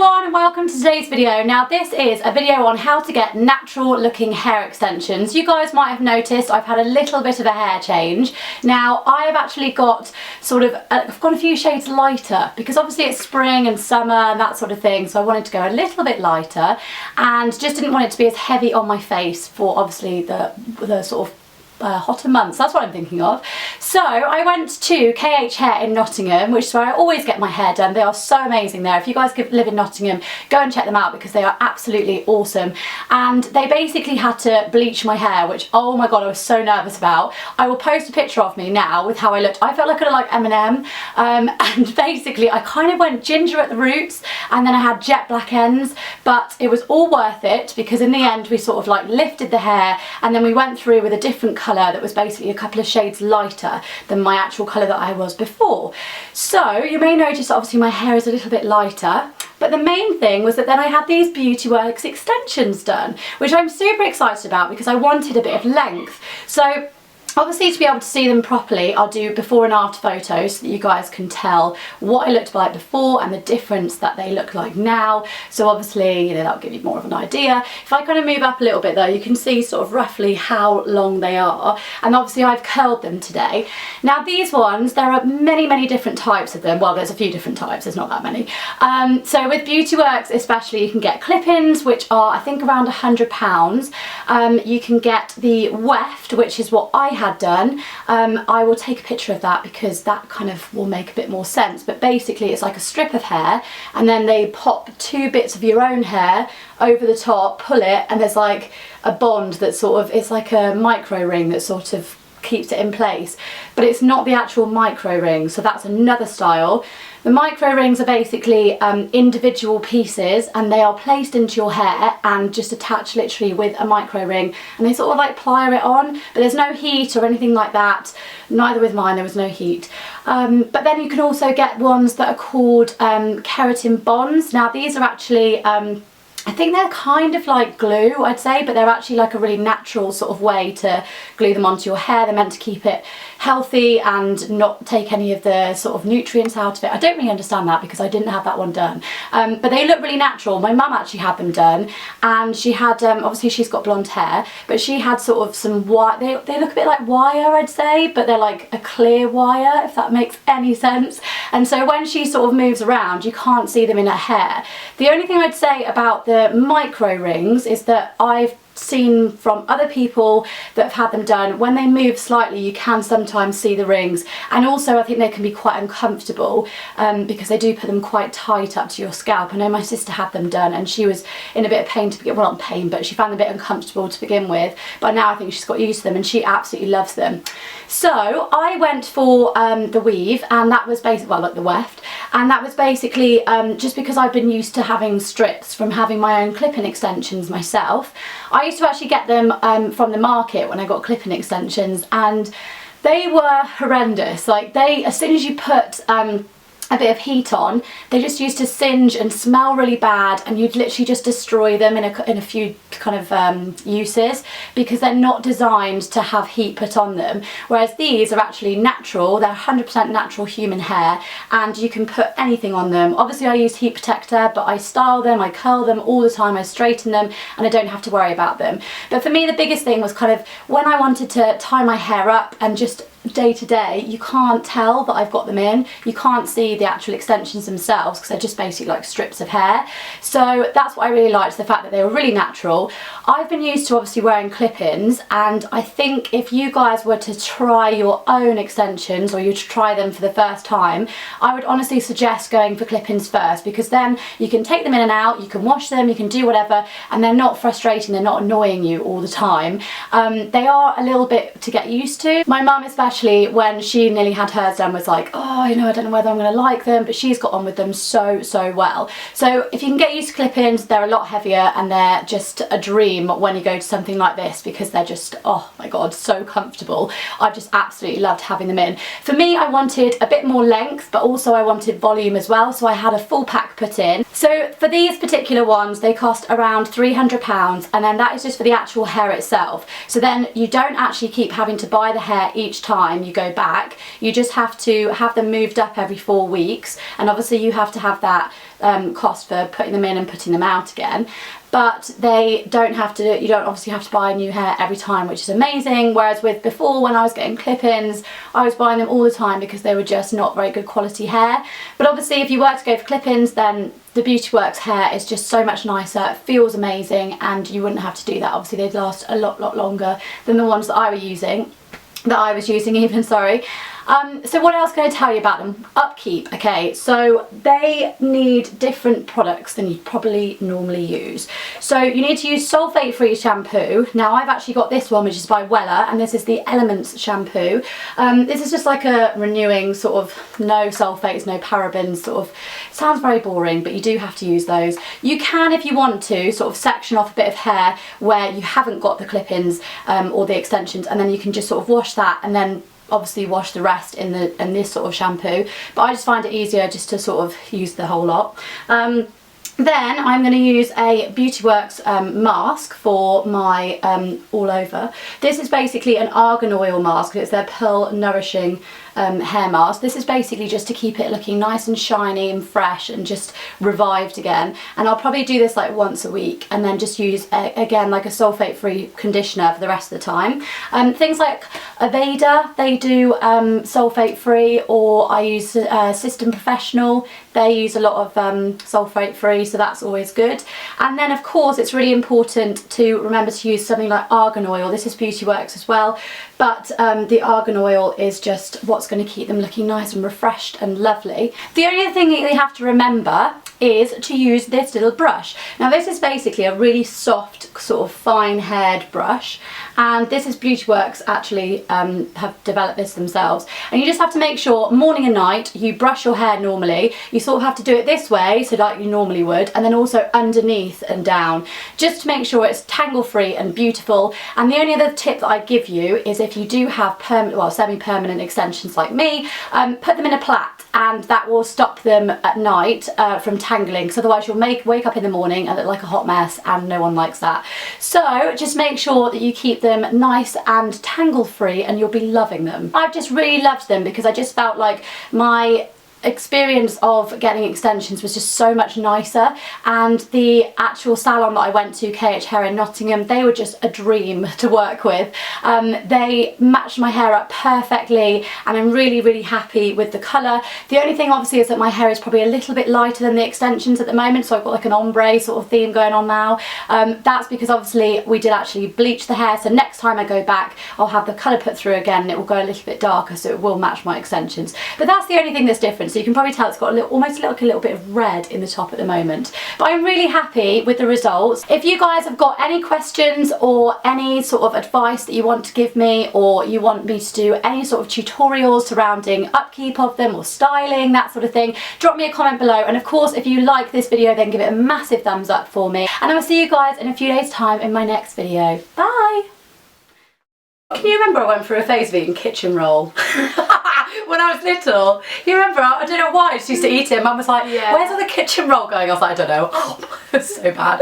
everyone and welcome to today's video. Now this is a video on how to get natural looking hair extensions. You guys might have noticed I've had a little bit of a hair change. Now I've actually got I've gone a few shades lighter because obviously it's spring and summer and that sort of thing, so I wanted to go a little bit lighter and just didn't want it to be as heavy on my face for obviously the sort of hotter months. That's what I'm thinking of. So I went to KH Hair in Nottingham, which is where I always get my hair done. They are so amazing there. If you guys live in Nottingham, go and check them out because they are absolutely awesome. And they basically had to bleach my hair, which, oh my god, I was so nervous about. I will post a picture of me now with how I looked. I felt like I looked like Eminem, and basically I kind of went ginger at the roots and then I had jet black ends, but it was all worth it because in the end we sort of like lifted the hair and then we went through with a different colour that was basically a couple of shades lighter than my actual colour that I was before. So you may notice that obviously my hair is a little bit lighter, but the main thing was that then I had these Beauty Works extensions done, which I'm super excited about because I wanted a bit of length. So obviously to be able to see them properly, I'll do before and after photos so that you guys can tell what I looked like before and the difference that they look like now. So obviously, you know, that'll give you more of an idea. If I kind of move up a little bit though, you can see sort of roughly how long they are. And obviously I've curled them today. Now these ones, there are many different types of them. Well, there's a few different types, there's not that many. So with Beauty Works especially, you can get clip-ins, which are I think around £100. You can get the weft, which is what I had done. I will take a picture of that because that kind of will make a bit more sense, but basically it's like a strip of hair and then they pop two bits of your own hair over the top, pull it, and there's like a bond that sort of, it's like a micro ring that sort of keeps it in place, but it's not the actual micro ring, so that's another style. The micro rings are basically individual pieces and they are placed into your hair and just attached literally with a micro ring, and they sort of like plier it on, but there's no heat or anything like that. Neither with mine, there was no heat. But then you can also get ones that are called keratin bonds. Now these are actually I think they're kind of like glue, I'd say, but they're actually like a really natural sort of way to glue them onto your hair. They're meant to keep it healthy and not take any of the sort of nutrients out of it. I don't really understand that because I didn't have that one done. But they look really natural. My mum actually had them done and she had, obviously she's got blonde hair, but she had sort of some wire. They look a bit like wire, I'd say, but they're like a clear wire, if that makes any sense. And so when she sort of moves around, you can't see them in her hair. The only thing I'd say about the micro rings is that I've seen from other people that have had them done, when they move slightly you can sometimes see the rings, and also I think they can be quite uncomfortable because they do put them quite tight up to your scalp. I know my sister had them done and she was in a bit of pain to begin, well not pain, but she found them a bit uncomfortable to begin with, but now I think she's got used to them and she absolutely loves them. So I went for the weave, and that was basically, well, like the weft, and that was basically just because I've been used to having strips from having my own clip-in extensions myself. I used to actually get them from the market when I got clip-in extensions, and they were horrendous. Like they, as soon as you put a bit of heat on, they just used to singe and smell really bad, and you'd literally just destroy them in a few kind of uses because they're not designed to have heat put on them. Whereas these are actually natural, they're 100% natural human hair and you can put anything on them. Obviously I use heat protector, but I style them, I curl them all the time, I straighten them, and I don't have to worry about them. But for me the biggest thing was kind of when I wanted to tie my hair up and just day to day, you can't tell that I've got them in. You can't see the actual extensions themselves because they're just basically like strips of hair. So that's what I really liked, the fact that they were really natural. I've been used to obviously wearing clip-ins, and I think if you guys were to try your own extensions or you to try them for the first time, I would honestly suggest going for clip-ins first, because then you can take them in and out, you can wash them, you can do whatever, and they're not frustrating, they're not annoying you all the time. They are a little bit to get used to. My mum especially, when she nearly had hers done, was like, oh, you know, I don't know whether I'm going to like them, but she's got on with them so well. So if you can get used to clip-ins, they're a lot heavier and they're just a dream when you go to something like this because they're just, oh my god, so comfortable. I've just absolutely loved having them in. For me, I wanted a bit more length, but also I wanted volume as well, so I had a full pack put in. So for these particular ones, they cost around £300, and then that is just for the actual hair itself. So then you don't actually keep having to buy the hair each time you go back. You just have to have them moved up every 4 weeks, and obviously you have to have that cost for putting them in and putting them out again, but they don't have to, you don't obviously have to buy new hair every time, which is amazing. Whereas with before, when I was getting clip-ins, I was buying them all the time because they were just not very good quality hair. But obviously if you were to go for clip-ins, then the Beauty Works hair is just so much nicer, it feels amazing, and you wouldn't have to do that. Obviously they'd last a lot longer than the ones that I was using even, sorry. So what else can I tell you about them? Upkeep, okay, so they need different products than you probably normally use. So you need to use sulfate-free shampoo. Now I've actually got this one, which is by Wella, and this is the Elements shampoo. This is just like a renewing sort of no sulfates, no parabens sort of, sounds very boring, but you do have to use those. You can, if you want to, sort of section off a bit of hair where you haven't got the clip-ins or the extensions, and then you can just sort of wash that and then obviously wash the rest in this sort of shampoo, but I just find it easier just to sort of use the whole lot. Then I'm going to use a Beauty Works mask for my all over. This is basically an argan oil mask. It's their Pearl Nourishing hair mask. This is basically just to keep it looking nice and shiny and fresh and just revived again. And I'll probably do this like once a week and then just use again like a sulfate free conditioner for the rest of the time. Things like Aveda, they do sulfate free, or I use System Professional. They use a lot of sulfate free, so that's always good. And then of course it's really important to remember to use something like argan oil. This is Beauty Works as well, but the argan oil is just what's going to keep them looking nice and refreshed and lovely. The only thing that you have to remember is to use this little brush. Now this is basically a really soft sort of fine haired brush, and this is Beauty Works actually have developed this themselves, and you just have to make sure morning and night you brush your hair normally. You sort of have to do it this way, so like you normally would, and then also underneath and down, just to make sure it's tangle free and beautiful. And the only other tip that I give you is if you do have semi-permanent extensions like me, put them in a plait, and that will stop them at night from tangling, because otherwise you'll wake up in the morning and look like a hot mess, and no one likes that. So just make sure that you keep them nice and tangle free and you'll be loving them. I've just really loved them because I just felt like my experience of getting extensions was just so much nicer, and the actual salon that I went to, KH Hair in Nottingham, they were just a dream to work with. They matched my hair up perfectly, and I'm really happy with the colour. The only thing obviously is that my hair is probably a little bit lighter than the extensions at the moment, so I've got like an ombre sort of theme going on now. That's because obviously we did actually bleach the hair, so next time I go back I'll have the colour put through again and it will go a little bit darker, so it will match my extensions. But that's the only thing that's different. So you can probably tell it's got almost like a little bit of red in the top at the moment. But I'm really happy with the results. If you guys have got any questions or any sort of advice that you want to give me, or you want me to do any sort of tutorials surrounding upkeep of them or styling, that sort of thing, drop me a comment below. And of course, if you like this video, then give it a massive thumbs up for me. And I will see you guys in a few days' time in my next video. Bye! Can you remember I went through a phase of eating kitchen roll? When I was little, you remember, I don't know why I just used to eat it. Mum was like, yeah, where's all the kitchen roll going? I was like, I don't know. Oh, it's so bad.